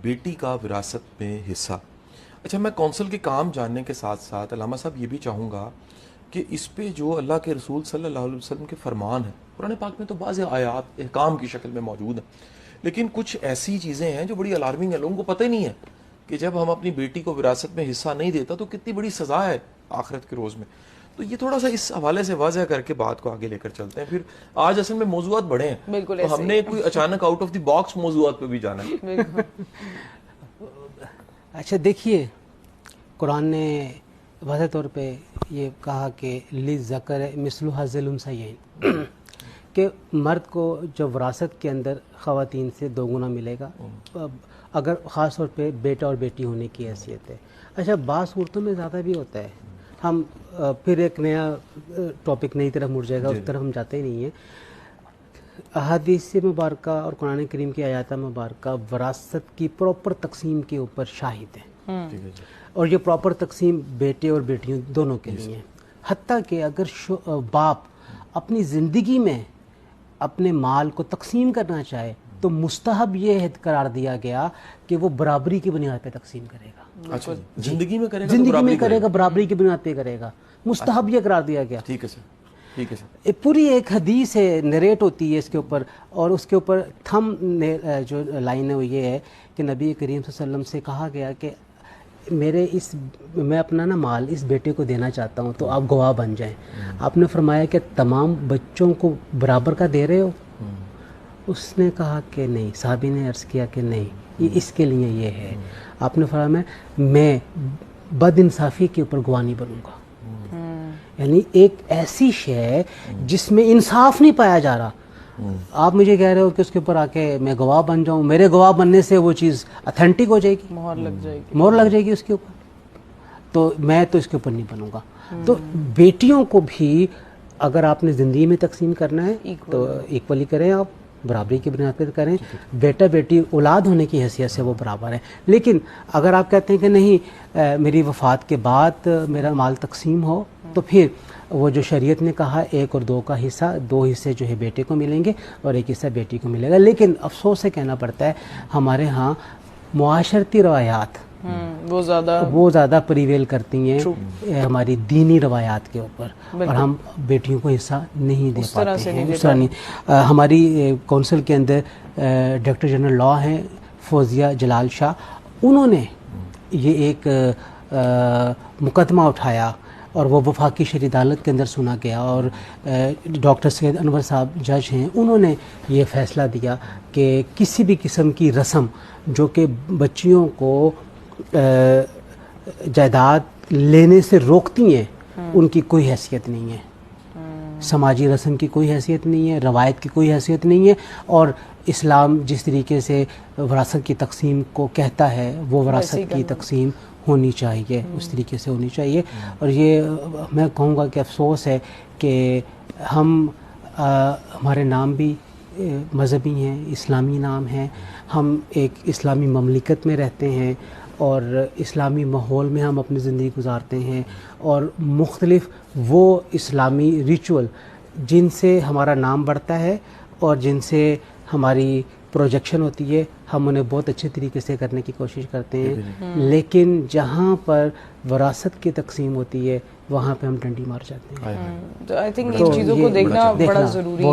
بیٹی کا وراثت میں حصہ. اچھا، میں کونسل کے کام جاننے کے ساتھ ساتھ علامہ صاحب یہ بھی چاہوں گا کہ اس پہ جو اللہ کے رسول صلی اللہ علیہ وسلم کے فرمان ہیں قرآن پاک میں تو بعض آیات احکام کی شکل میں موجود ہیں، لیکن کچھ ایسی چیزیں ہیں جو بڑی الارمنگ ہیں. لوگوں کو پتہ ہی نہیں ہے کہ جب ہم اپنی بیٹی کو وراثت میں حصہ نہیں دیتا تو کتنی بڑی سزا ہے آخرت کے روز میں. تو یہ تھوڑا سا اس حوالے سے واضح کر کے بات کو آگے لے کر چلتے ہیں. پھر آج اصل میں موضوعات بڑے ہیں تو ہم نے کوئی اچانک آؤٹ آف دی باکس موضوعات پہ بھی جانا ہے. اچھا دیکھیے، قرآن نے واضح طور پہ یہ کہا کہ للذکر مثل حظ الانثیین، کہ مرد کو جو وراثت کے اندر خواتین سے 2 گنا ملے گا، اگر خاص طور پہ بیٹا اور بیٹی ہونے کی حیثیت ہے. اچھا، بعض صورتوں میں زیادہ بھی ہوتا ہے. ہم پھر ایک نیا ٹاپک نئی طرف مڑ جائے گا، اس طرف ہم جاتے ہی نہیں ہیں. احادیث مبارکہ اور قرآن کریم کی آیات مبارکہ وراثت کی پراپر تقسیم کے اوپر شاہد ہیں، اور یہ پراپر تقسیم بیٹے اور بیٹیوں دونوں کے لیے ہے. حتیٰ کہ اگر باپ اپنی زندگی میں اپنے مال کو تقسیم کرنا چاہے تو مستحب یہ قرار دیا گیا کہ وہ برابری کی بنیاد پہ تقسیم کرے گا. اچھا، زندگی میں کرے گا، زندگی میں کرے گا، برابری کی بنیاد پہ کرے گا. مستحب یہ قرار دیا گیا. ٹھیک ہے سر، ٹھیک ہے سر. پوری ایک حدیث ہے، نریٹ ہوتی ہے اس کے اوپر، اور اس کے اوپر تھم جو لائن ہے وہ یہ ہے کہ نبی کریم صلی اللہ علیہ وسلم سے کہا گیا کہ میں اپنا مال اس بیٹے کو دینا چاہتا ہوں تو آپ گواہ بن جائیں. آپ نے فرمایا کہ تمام بچوں کو برابر کا دے رہے ہو؟ اس نے کہا کہ نہیں. صحابی نے عرض کیا کہ نہیں، یہ اس کے لیے یہ ہے. آپ نے فرمایا میں بد انصافی کے اوپر گواہ نہیں بنوں گا. یعنی ایک ایسی شے جس میں انصاف نہیں پایا جا رہا، آپ مجھے کہہ رہے ہو کہ اس کے اوپر آ کے میں گواہ بن جاؤں. میرے گواہ بننے سے وہ چیز اتھینٹک ہو جائے گی، مہر لگ جائے گی اس کے اوپر، تو میں تو اس کے اوپر نہیں بنوں گا. تو بیٹیوں کو بھی اگر آپ نے زندگی میں تقسیم کرنا ہے تو ایکولی کریں، آپ برابری کی بنیاد پر کریں. بیٹا بیٹی اولاد ہونے کی حیثیت سے وہ برابر ہیں. لیکن اگر آپ کہتے ہیں کہ نہیں میری وفات کے بعد میرا مال تقسیم ہو، تو پھر وہ جو شریعت نے کہا 1 اور 2 کا حصہ، 2 حصے جو ہے بیٹے کو ملیں گے اور 1 حصہ بیٹی کو ملے گا. لیکن افسوس سے کہنا پڑتا ہے ہمارے ہاں معاشرتی روایات وہ زیادہ پریویل کرتی ہیں ہماری دینی روایات کے اوپر، اور ہم بیٹیوں کو حصہ نہیں دے پاتے ہیں. اس طرح نہیں. ہماری کونسل کے اندر ڈائریکٹر جنرل لا ہیں فوزیہ جلال شاہ، انہوں نے یہ ایک مقدمہ اٹھایا اور وہ وفاقی شرعی عدالت کے اندر سنا گیا، اور ڈاکٹر سید انور صاحب جج ہیں، انہوں نے یہ فیصلہ دیا کہ کسی بھی قسم کی رسم جو کہ بچیوں کو جائیداد لینے سے روکتی ہیں ان کی کوئی حیثیت نہیں ہے. سماجی رسم کی کوئی حیثیت نہیں ہے، روایت کی کوئی حیثیت نہیں ہے. اور اسلام جس طریقے سے وراثت کی تقسیم کو کہتا ہے وہ وراثت کی تقسیم ہونی چاہیے، اس طریقے سے ہونی چاہیے. اور یہ میں کہوں گا کہ افسوس ہے کہ ہمارے نام بھی مذہبی ہیں، اسلامی نام ہیں، ہم ایک اسلامی مملکت میں رہتے ہیں اور اسلامی ماحول میں ہم اپنی زندگی گزارتے ہیں، اور مختلف وہ اسلامی ریچول جن سے ہمارا نام بڑھتا ہے اور جن سے ہماری پروجیکشن ہوتی ہے ہم انہیں بہت اچھے طریقے سے کرنے کی کوشش کرتے ہیں. لیکن جہاں پر وراثت کی تقسیم ہوتی ہے وہاں پہ ہم ڈنڈی مار جاتے ہیں. آئی تھنک ان چیزوں کو دیکھنا بڑا ضروری ہے.